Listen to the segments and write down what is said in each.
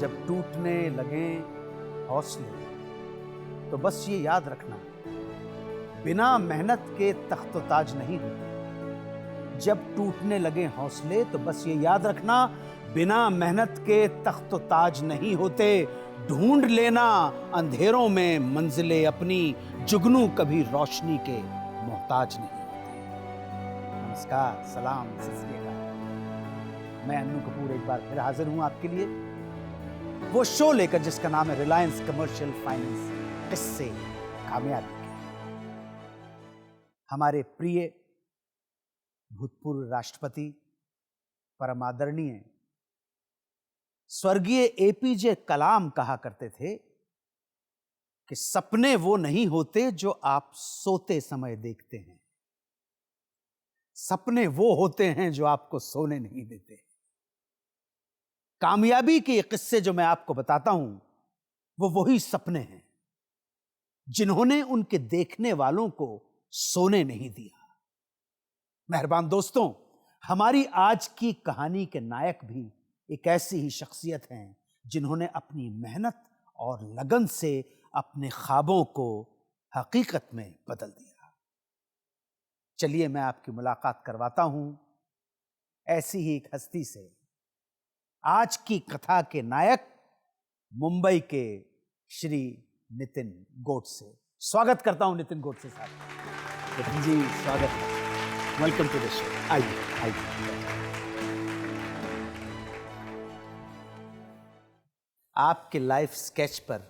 जब टूटने लगे हौसले तो बस ये याद रखना, बिना मेहनत के तख्त ताज नहीं होते। जब टूटने लगे हौसले तो बस ये याद रखना, बिना मेहनत के तख्त ताज नहीं होते। ढूंढ लेना अंधेरों में मंजिलें अपनी, जुगनू कभी रोशनी के मोहताज नहीं होते। नमस्कार, सलाम, सत श्री अकाल। मैं अन्नू कपूर एक बार फिर हाजिर हूं आपके लिए, वो शो लेकर जिसका नाम है रिलायंस कमर्शियल फाइनेंस, किस्से कामयाबी के। हमारे प्रिय भूतपूर्व राष्ट्रपति परम आदरणीय स्वर्गीय एपीजे कलाम कहा करते थे कि सपने वो नहीं होते जो आप सोते समय देखते हैं, सपने वो होते हैं जो आपको सोने नहीं देते। कामयाबी के ये किस्से जो मैं आपको बताता हूं, वो वही सपने हैं जिन्होंने उनके देखने वालों को सोने नहीं दिया। मेहरबान दोस्तों, हमारी आज की कहानी के नायक भी एक ऐसी ही शख्सियत हैं जिन्होंने अपनी मेहनत और लगन से अपने ख्वाबों को हकीकत में बदल दिया। चलिए मैं आपकी मुलाकात करवाता हूं ऐसी ही एक हस्ती से, आज की कथा के नायक मुंबई के श्री नितिन गोडसे। स्वागत करता हूं नितिन गोडसे साहब। नितिन जी, स्वागत है, वेलकम टू द शो। आइए। आपके लाइफ स्केच पर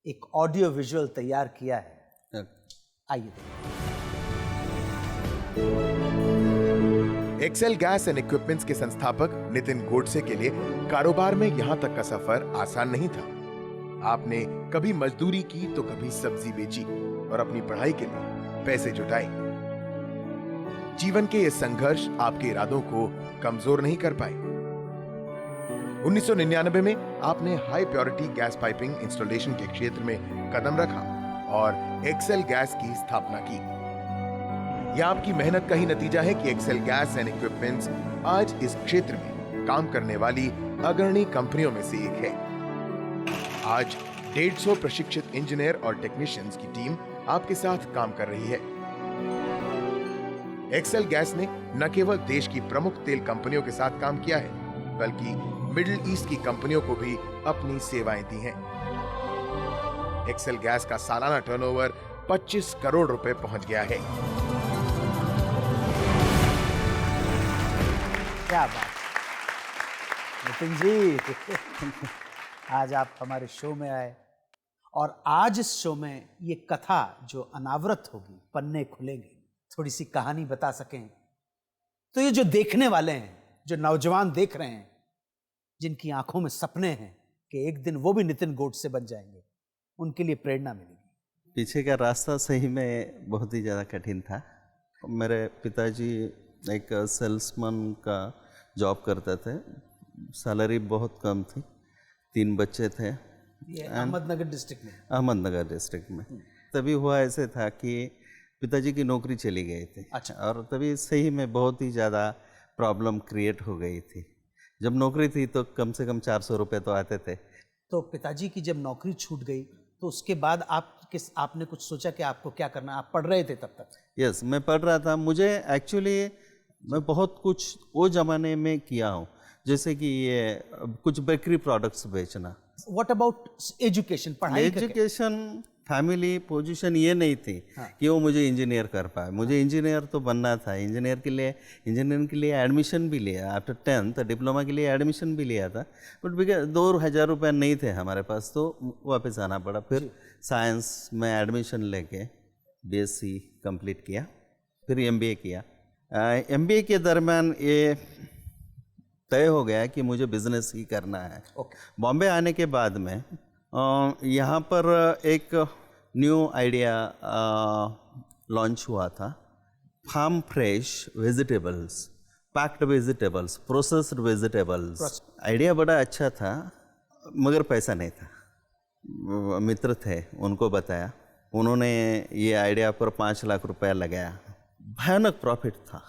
एक ऑडियो विजुअल तैयार किया है, आइए। एक्सेल गैस एंड इक्विपमेंट्स के संस्थापक नितिन गोडसे के लिए कारोबार में यहां तक का सफर आसान नहीं था। आपने कभी मजदूरी की तो कभी सब्जी बेची और अपनी पढ़ाई के लिए पैसे जुटाए। जीवन के ये संघर्ष आपके इरादों को कमजोर नहीं कर पाए। 1999 में आपने high purity gas piping installation के क्षेत्र में कदम रखा और एक्सेल गैस की स्थापना की। यह आपकी मेहनत का ही नतीजा है कि एक्सेल गैस एंड इक्विपमेंट्स आज इस क्षेत्र में काम करने वाली अग्रणी कंपनियों में से एक है। आज 150 प्रशिक्षित इंजीनियर और टेक्नीशियंस की टीम आपके साथ काम कर रही है। एक्सेल गैस ने न केवल देश की प्रमुख तेल कंपनियों के साथ काम किया है, बल्कि मिडिल ईस्ट की कंपनियों को भी अपनी सेवाएं दी हैं। एक्सेल गैस का सालाना टर्नओवर 25 करोड़ रुपए पहुंच गया है। क्या बात नितिन जी, आज आप हमारे शो में आए और आज इस शो में ये कथा जो अनावृत होगी, पन्ने खुलेंगे, थोड़ी सी कहानी बता सकें तो ये जो देखने वाले हैं, जो नौजवान देख रहे हैं, जिनकी आंखों में सपने हैं कि एक दिन वो भी नितिन गोडसे बन जाएंगे, उनके लिए प्रेरणा मिलेगी। पीछे का रास्ता सही में बहुत ही ज़्यादा कठिन था। मेरे पिताजी एक सेल्समैन का जॉब करते थे, सैलरी बहुत कम थी, 3 बच्चे थे। ये अहमदनगर डिस्ट्रिक्ट में? अहमदनगर डिस्ट्रिक्ट में। तभी हुआ ऐसे था कि पिताजी की नौकरी चली गई थी। अच्छा। और तभी सही में बहुत ही ज़्यादा प्रॉब्लम क्रिएट हो गई थी। जब नौकरी थी तो कम से कम 400 रुपये तो आते थे। तो पिताजी की जब नौकरी छूट गई तो उसके बाद आपने कुछ सोचा कि आपको क्या करना? आप पढ़ रहे थे तब तक? यस, मैं पढ़ रहा था। मुझे एक्चुअली मैं बहुत कुछ वो ज़माने में किया हूँ, जैसे कि ये कुछ बेकरी प्रोडक्ट्स बेचना। व्हाट अबाउट एजुकेशन, पढ़ाई? एजुकेशन, फैमिली पोजीशन ये नहीं थी कि वो मुझे इंजीनियर कर पाए। मुझे इंजीनियर तो बनना था। इंजीनियरिंग के लिए एडमिशन भी लिया। आफ्टर 10th डिप्लोमा के लिए एडमिशन भी लिया था, बट 2000 रुपये नहीं थे हमारे पास, तो वापस आना पड़ा। फिर साइंस में एडमिशन लेके BSc कंप्लीट किया, फिर MBA किया। MBA के दरम्यान ये तय हो गया कि मुझे बिजनेस ही करना है। बॉम्बे आने के बाद में यहाँ पर एक न्यू आइडिया लॉन्च हुआ था, farm fresh vegetables, packed vegetables, processed vegetables. Idea बड़ा अच्छा था, मगर पैसा नहीं था। मित्र थे, उनको बताया, उन्होंने ये आइडिया पर 5 लाख रुपया लगाया। भयानक प्रॉफिट था।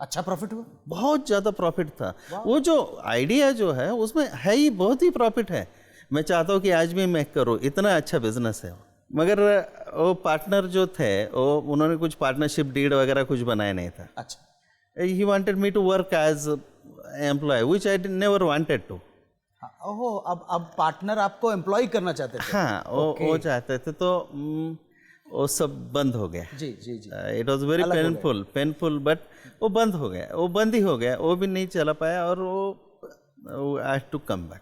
अच्छा प्रॉफिट हुआ? बहुत ज़्यादा प्रॉफिट था। वो जो आइडिया जो है उसमें है ही बहुत ही प्रॉफिट है। मैं चाहता हूँ कि आज भी मैं करूँ, इतना अच्छा बिजनेस है। मगर वो पार्टनर जो थे वो उन्होंने कुछ पार्टनरशिप डीड वगैरह कुछ बनाया नहीं था। अच्छा। He wanted me to work as employ which I never wanted to. ओहो, अब पार्टनर आपको एम्प्लॉय करना चाहते थे? हाँ, वो चाहते थे, तो वो सब बंद हो गया। जी जी जी। It was very painful but वो बंद हो गया, वो बंद ही हो गया, वो भी नहीं चला पाया और वो I had to come back.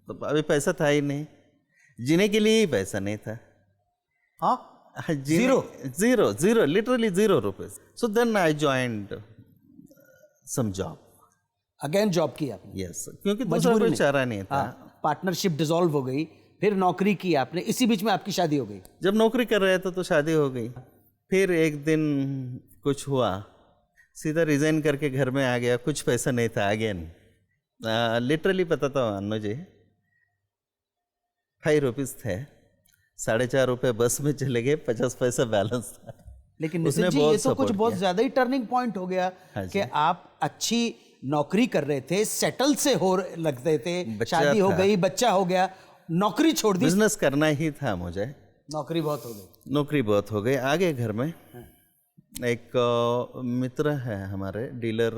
तो अभी पैसा था ही नहीं, जीने के लिए ही पैसा नहीं था। हाँ, zero literally ₹0। So then I joined some job. Again job की आपने? यस, क्योंकि दूसरा कोई चारा नहीं था। पार्टनरशिप डिसॉल्व हो गई, फिर नौकरी की आपने, इसी बीच में आपकी शादी हो गई? जब नौकरी कर रहे थे तो शादी हो गई। फिर एक दिन कुछ हुआ, सीधा रिजाइन करके घर में आ गया। कुछ पैसा नहीं था अगेन, लिटरली बताता हूँ अन्नू जी, ₹5 थे, ₹4.5 बस में चले गए, 50 पैसा बैलेंस था। लेकिन नितिन जी, ये तो कुछ बहुत ज्यादा ही टर्निंग पॉइंट हो गया। कि आप अच्छी नौकरी कर रहे थे, सेटल से हो लगते थे, शादी हो गई, बच्चा हो गया, नौकरी छोड़ दी। बिजनेस करना ही था मुझे। नौकरी बहुत हो गई। आगे घर में एक मित्र है हमारे, डीलर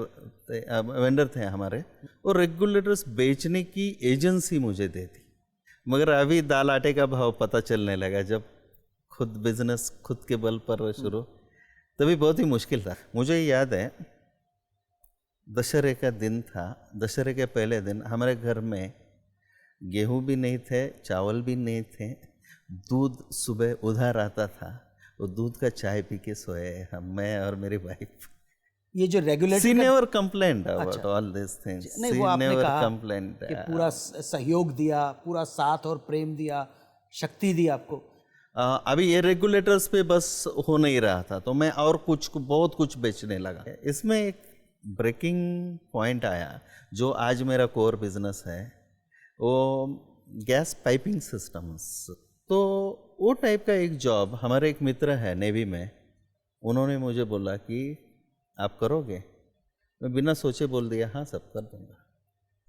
वेंडर थे हमारे, और रेगुलेटर्स बेचने की एजेंसी मुझे देती। मगर अभी दाल आटे का भाव पता चलने लगा जब खुद बिजनेस खुद के बल पर शुरू, तभी बहुत ही मुश्किल था। मुझे याद है दशहरे का दिन था। दशहरे के पहले दिन हमारे घर में गेहूं भी नहीं थे, चावल भी नहीं थे, दूध सुबह उधार आता था। वो दूध का चाय पी के सोए हम, मैं और मेरी वाइफ। ये जो regulator she never complaint about all this things. नहीं, वो आपने कहा कि पूरा सहयोग दिया, पूरा साथ और प्रेम दिया, शक्ति दी आपको। अभी ये रेगुलेटर्स पे बस हो नहीं रहा था, तो मैं और बहुत कुछ बेचने लगा। इसमें एक ब्रेकिंग पॉइंट आया जो आज मेरा कोर बिजनेस है, वो गैस पाइपिंग सिस्टम्स। तो वो टाइप का एक जॉब हमारे एक मित्र है नेवी में, उन्होंने मुझे बोला कि आप करोगे? मैं बिना सोचे बोल दिया हाँ सब कर दूंगा।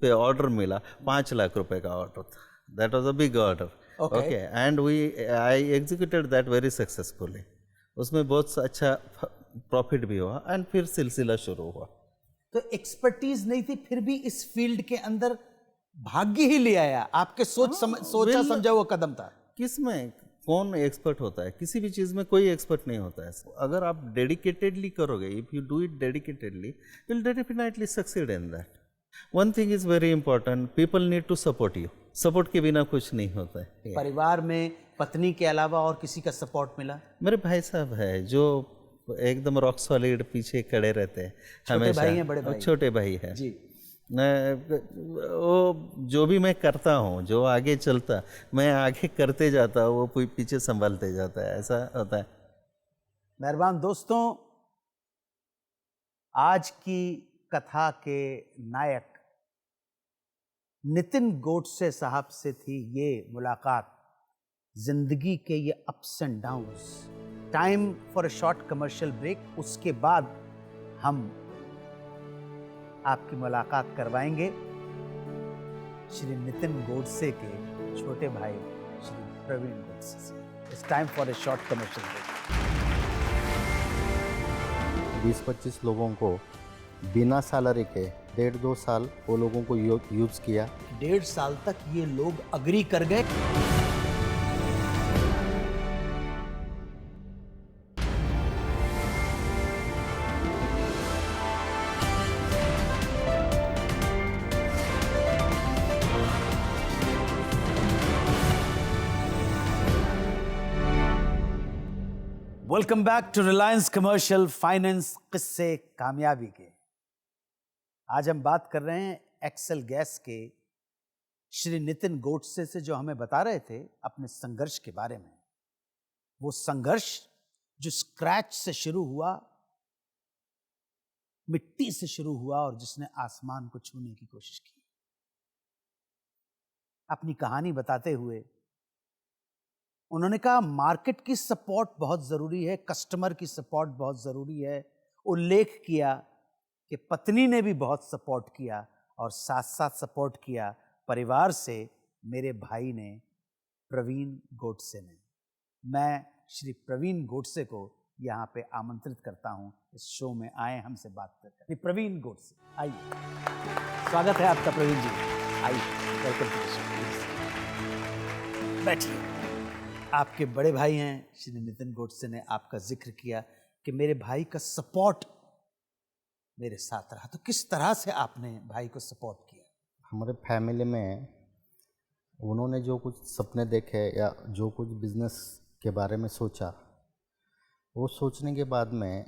फिर ऑर्डर मिला, ₹5 लाख का ऑर्डर था। That was a big order. Okay, and I executed that very successfully. उसमें बहुत अच्छा प्रॉफिट भी हुआ एंड फिर सिलसिला शुरू हुआ। तो एक्सपर्टीज नहीं थी, फिर भी इस फील्ड के अंदर भाग्य ही ले आया, आपके सोचा समझा हुआ कदम था। किसमें कौन एक्सपर्ट होता है? किसी भी चीज़ में कोई एक्सपर्ट नहीं होता है। अगर आप डेडिकेटेडली करोगे, if you do it dedicatedly, you will definitely succeed in that. One thing is very important, people need to support you. Support के बिना कुछ नहीं होता है। परिवार में पत्नी के अलावा और किसी का सपोर्ट मिला? मेरे भाई साहब है जो एकदम रॉक सॉलिड पीछे खड़े रहते हैं हमेशा। भाई हैं, बड़े भाई? छोटे भाई है जी। वो जो भी मैं करता हूँ, जो आगे चलता, मैं आगे करते जाता हूँ, वो पीछे संभालते जाता है, ऐसा होता है। मेहरबान दोस्तों, आज की कथा के नायक नितिन गोडसे साहब से थी ये मुलाकात, जिंदगी के ये ups and downs. Time for a short commercial break, उसके बाद हम आपकी मुलाकात करवाएंगे श्री नितिन गोडसे के छोटे भाई श्री प्रवीण गोडसे से। It's time for a short commercial break. 20-25 लोगों को बिना सैलरी के 1.5-2 साल वो लोगों को यूज़ किया। 1.5 साल तक ये लोग अग्री कर गए। Welcome back to Reliance commercial finance, किस्से कामयाबी के। आज हम बात कर रहे हैं एक्सेल गैस के श्री नितिन गोडसे से, जो हमें बता रहे थे अपने संघर्ष के बारे में। वो संघर्ष जो स्क्रैच से शुरू हुआ, मिट्टी से शुरू हुआ और जिसने आसमान को छूने की कोशिश की। अपनी कहानी बताते हुए उन्होंने कहा मार्केट की सपोर्ट बहुत जरूरी है, कस्टमर की सपोर्ट बहुत जरूरी है, उल्लेख किया कि पत्नी ने भी बहुत सपोर्ट किया और साथ साथ सपोर्ट किया परिवार से मेरे भाई ने, प्रवीण गोडसे ने। मैं श्री प्रवीण गोडसे को यहाँ पे आमंत्रित करता हूँ, इस शो में आए हमसे बात करके। प्रवीण गोडसे, आइए, स्वागत है आपका प्रवीण जी, आइए, वेलकम टू द शो, बैठिए। आपके बड़े भाई हैं श्री नितिन गोडसे ने आपका जिक्र किया कि मेरे भाई का सपोर्ट मेरे साथ रहा, तो किस तरह से आपने भाई को सपोर्ट किया? हमारे फैमिली में उन्होंने जो कुछ सपने देखे या जो कुछ बिजनेस के बारे में सोचा, वो सोचने के बाद में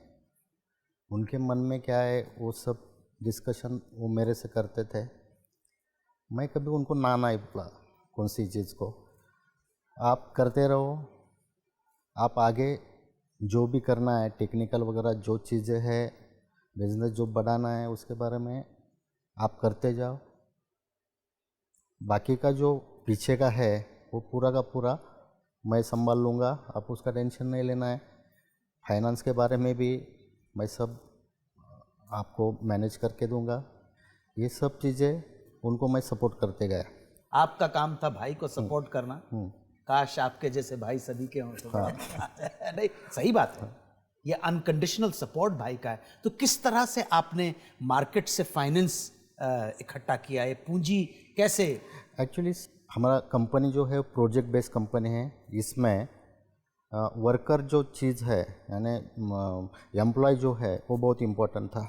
उनके मन में क्या है वो सब डिस्कशन वो मेरे से करते थे। मैं कभी उनको ना नहीं बोला कौन सी चीज़ को, आप करते रहो, आप आगे जो भी करना है टेक्निकल वगैरह जो चीज़ें हैं, बिजनेस जो बढ़ाना है उसके बारे में आप करते जाओ, बाकी का जो पीछे का है वो पूरा का पूरा मैं संभाल लूँगा, आप उसका टेंशन नहीं लेना है। फाइनेंस के बारे में भी मैं सब आपको मैनेज करके दूंगा। ये सब चीज़ें उनको मैं सपोर्ट करते गया। आपका काम था भाई को सपोर्ट करना, काश आपके जैसे भाई सभी के हों तो नहीं, सही बात है, ये अनकंडीशनल सपोर्ट भाई का है। तो किस तरह से आपने मार्केट से फाइनेंस इकट्ठा किया, ये पूंजी कैसे? एक्चुअली हमारा कंपनी जो है प्रोजेक्ट बेस्ड कंपनी है, इसमें वर्कर जो चीज़ है यानी एम्प्लॉय जो है वो बहुत इम्पोर्टेंट था।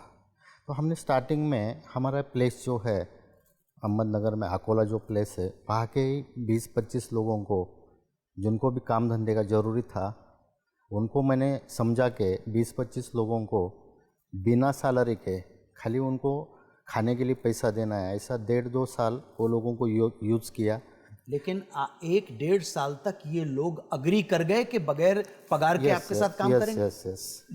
तो हमने स्टार्टिंग में हमारा प्लेस जो है अहमदनगर में अकोला जो प्लेस है, वहाँ के ही 20-25 लोगों को जिनको भी काम धंधे का ज़रूरी था उनको मैंने समझा के 20-25 लोगों को बिना सैलरी के खाली उनको खाने के लिए पैसा देना है, ऐसा 1.5-2 साल वो लोगों को यूज़ किया। लेकिन 1-1.5 साल तक ये लोग अग्री कर गए कि बगैर पगार के आपके साथ काम करेंगे।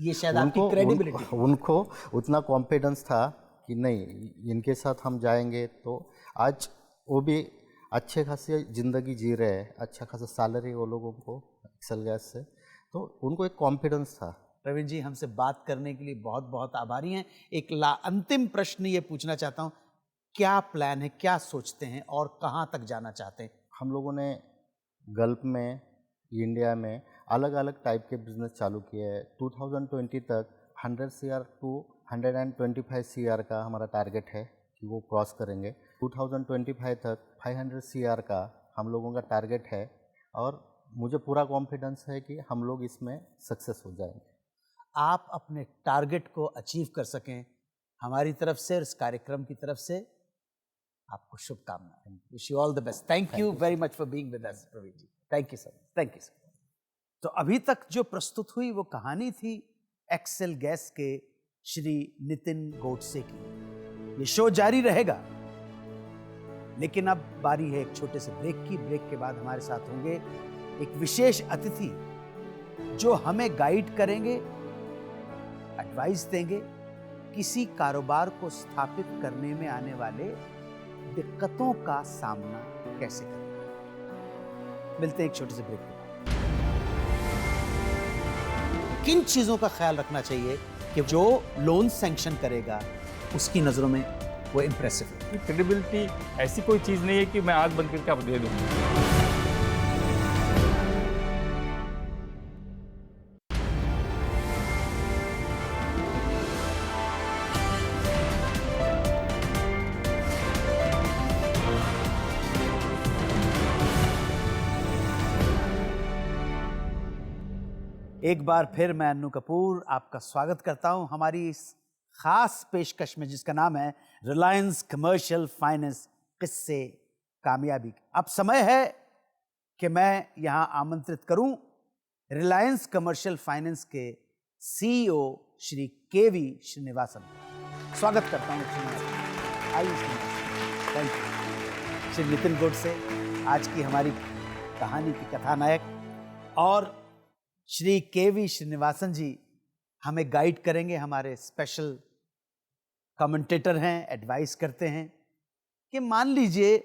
ये शायद आपकी क्रेडिबिलिटी, उनको उतना कॉन्फिडेंस था कि नहीं इनके साथ हम जाएंगे तो आज वो भी अच्छे खासी ज़िंदगी जी रहे हैं, अच्छा खासा सैलरी वो लोगों को एक्सेल गैस से, तो उनको एक कॉन्फिडेंस था। प्रवीण जी, हमसे बात करने के लिए बहुत बहुत आभारी हैं। एक अंतिम प्रश्न ये पूछना चाहता हूँ, क्या प्लान है, क्या सोचते हैं और कहाँ तक जाना चाहते हैं? हम लोगों ने गल्फ में, इंडिया में अलग अलग टाइप के बिजनेस चालू किए हैं। 2020 तक 100 CR टू 125 CR का हमारा टारगेट है कि वो क्रॉस करेंगे। 2025 तक 500 CR का हम लोगों का टारगेट है और मुझे पूरा कॉन्फिडेंस है कि हम लोग इसमें सक्सेस हो जाएंगे। आप अपने टारगेट को अचीव कर सकें, हमारी तरफ से, इस कार्यक्रम की तरफ से आपको शुभकामनाएं। Wish you all the best. Thank you very much for being with us Praveen ji. Thank you sir, thank you sir. तो अभी तक जो प्रस्तुत हुई वो कहानी थी एक्सेल गैस के श्री नितिन गोडसे की। ये शो जारी रहेगा, लेकिन अब बारी है एक छोटे से ब्रेक की। ब्रेक के बाद हमारे साथ होंगे एक विशेष अतिथि जो हमें गाइड करेंगे, एडवाइस देंगे किसी कारोबार को स्थापित करने में आने वाले दिक्कतों का सामना कैसे करना। मिलते हैं एक छोटे से ब्रेक के बाद। किन चीजों का ख्याल रखना चाहिए कि जो लोन सैंक्शन करेगा उसकी नजरों में वो इंप्रेसिव है? क्रेडिबिलिटी ऐसी कोई चीज नहीं है कि मैं आंख बंद करके आप दे दूं। एक बार फिर मैं अन्नू कपूर आपका स्वागत करता हूं हमारी इस खास पेशकश में जिसका नाम है रिलायंस कमर्शियल फाइनेंस, किस्से कामयाबी। अब समय है कि मैं यहां आमंत्रित करूं रिलायंस कमर्शियल फाइनेंस के CEO श्री KV श्रीनिवासन। स्वागत करता हूं श्रीनिवासन। आइए श्रीनिवासन। Thank you. श्री नितिन गोडसे आज की हमारी कहानी की कथानायक और श्री KV श्रीनिवासन जी हमें गाइड करेंगे, हमारे स्पेशल कमेंटेटर हैं, एडवाइस करते हैं कि मान लीजिए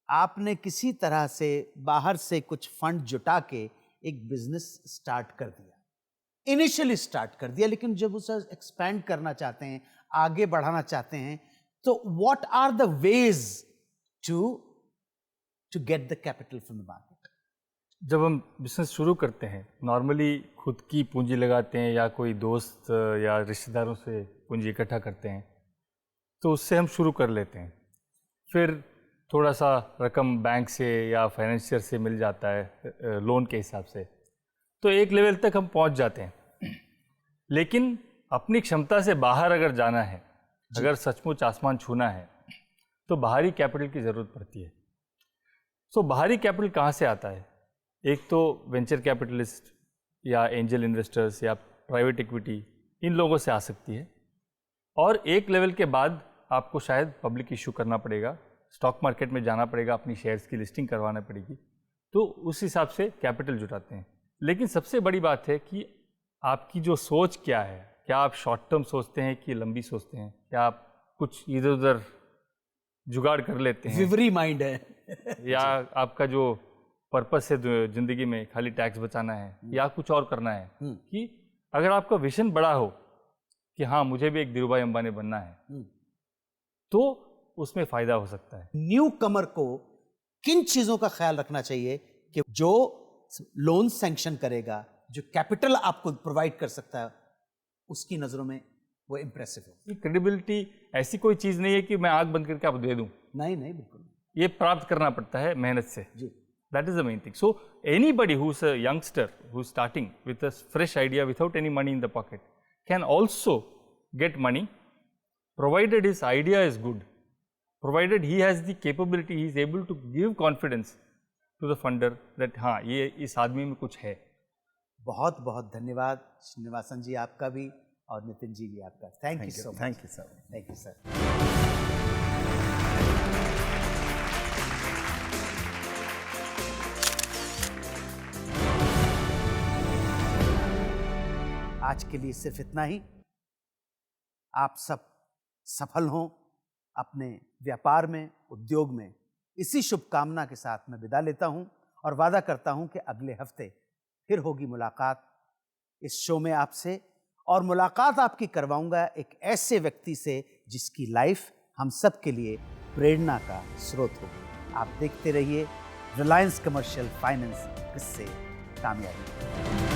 आपने किसी तरह से बाहर से कुछ फंड जुटा के एक बिजनेस स्टार्ट कर दिया, इनिशियली स्टार्ट कर दिया, लेकिन जब उसे एक्सपैंड करना चाहते हैं, आगे बढ़ाना चाहते हैं, तो what are the ways to get the capital from the market? जब हम बिजनेस शुरू करते हैं, नॉर्मली खुद की पूंजी लगाते हैं या कोई दोस्त या रिश्तेदारों से पूंजी इकट्ठा करते हैं, तो उससे हम शुरू कर लेते हैं। फिर थोड़ा सा रकम बैंक से या फाइनेंशियर से मिल जाता है लोन के हिसाब से, तो एक लेवल तक हम पहुंच जाते हैं। लेकिन अपनी क्षमता से बाहर अगर जाना है, अगर सचमुच आसमान छूना है, तो बाहरी कैपिटल की ज़रूरत पड़ती है। सो बाहरी कैपिटल कहाँ से आता है? एक तो वेंचर कैपिटलिस्ट या एंजल इन्वेस्टर्स या प्राइवेट इक्विटी, इन लोगों से आ सकती है। और एक लेवल के बाद आपको शायद पब्लिक इशू करना पड़ेगा, स्टॉक मार्केट में जाना पड़ेगा, अपनी शेयर्स की लिस्टिंग करवाना पड़ेगी, तो उस हिसाब से कैपिटल जुटाते हैं। लेकिन सबसे बड़ी बात है कि आपकी जो सोच क्या है, क्या आप शॉर्ट टर्म सोचते हैं कि लंबी सोचते हैं, क्या आप कुछ इधर उधर जुगाड़ कर लेते हैं, विवरी माइंड है या आपका जो पर्पस है जिंदगी में खाली टैक्स बचाना है या कुछ और करना है। कि अगर आपका विजन बड़ा हो कि हाँ मुझे भी एक धीरूभाई अंबानी बनना है, तो उसमें फायदा हो सकता है। न्यू कमर को किन चीजों का ख्याल रखना चाहिए कि जो लोन सैंक्शन करेगा, जो कैपिटल आपको प्रोवाइड कर सकता है, उसकी नजरों में वो इंप्रेसिव हो? क्रेडिबिलिटी ऐसी कोई चीज़ नहीं है कि मैं आंख बंद करके आपको दे दूं। नहीं नहीं, बिल्कुल नहीं। ये प्राप्त करना पड़ता है मेहनत से। जी। That is the main thing. So anybody who's a youngster who's starting with a fresh idea without any money in the pocket can also get money, provided his idea is good, provided he has the capability, he is able to give confidence to the funder that हाँ ये इस आदमी में कुछ है। बहुत बहुत धन्यवाद श्रीनिवासन जी, आपका भी, और नितिन जी भी आपका। Thank you so much. Thank you sir. Thank you sir. आज के लिए सिर्फ इतना ही। आप सब सफल हों अपने व्यापार में, उद्योग में, इसी शुभकामना के साथ मैं विदा लेता हूं और वादा करता हूं कि अगले हफ्ते फिर होगी मुलाकात इस शो में आपसे, और मुलाकात आपकी करवाऊंगा एक ऐसे व्यक्ति से जिसकी लाइफ हम सब के लिए प्रेरणा का स्रोत होगी। आप देखते रहिए रिलायंस कमर्शियल फाइनेंस, किससे कामयाबी।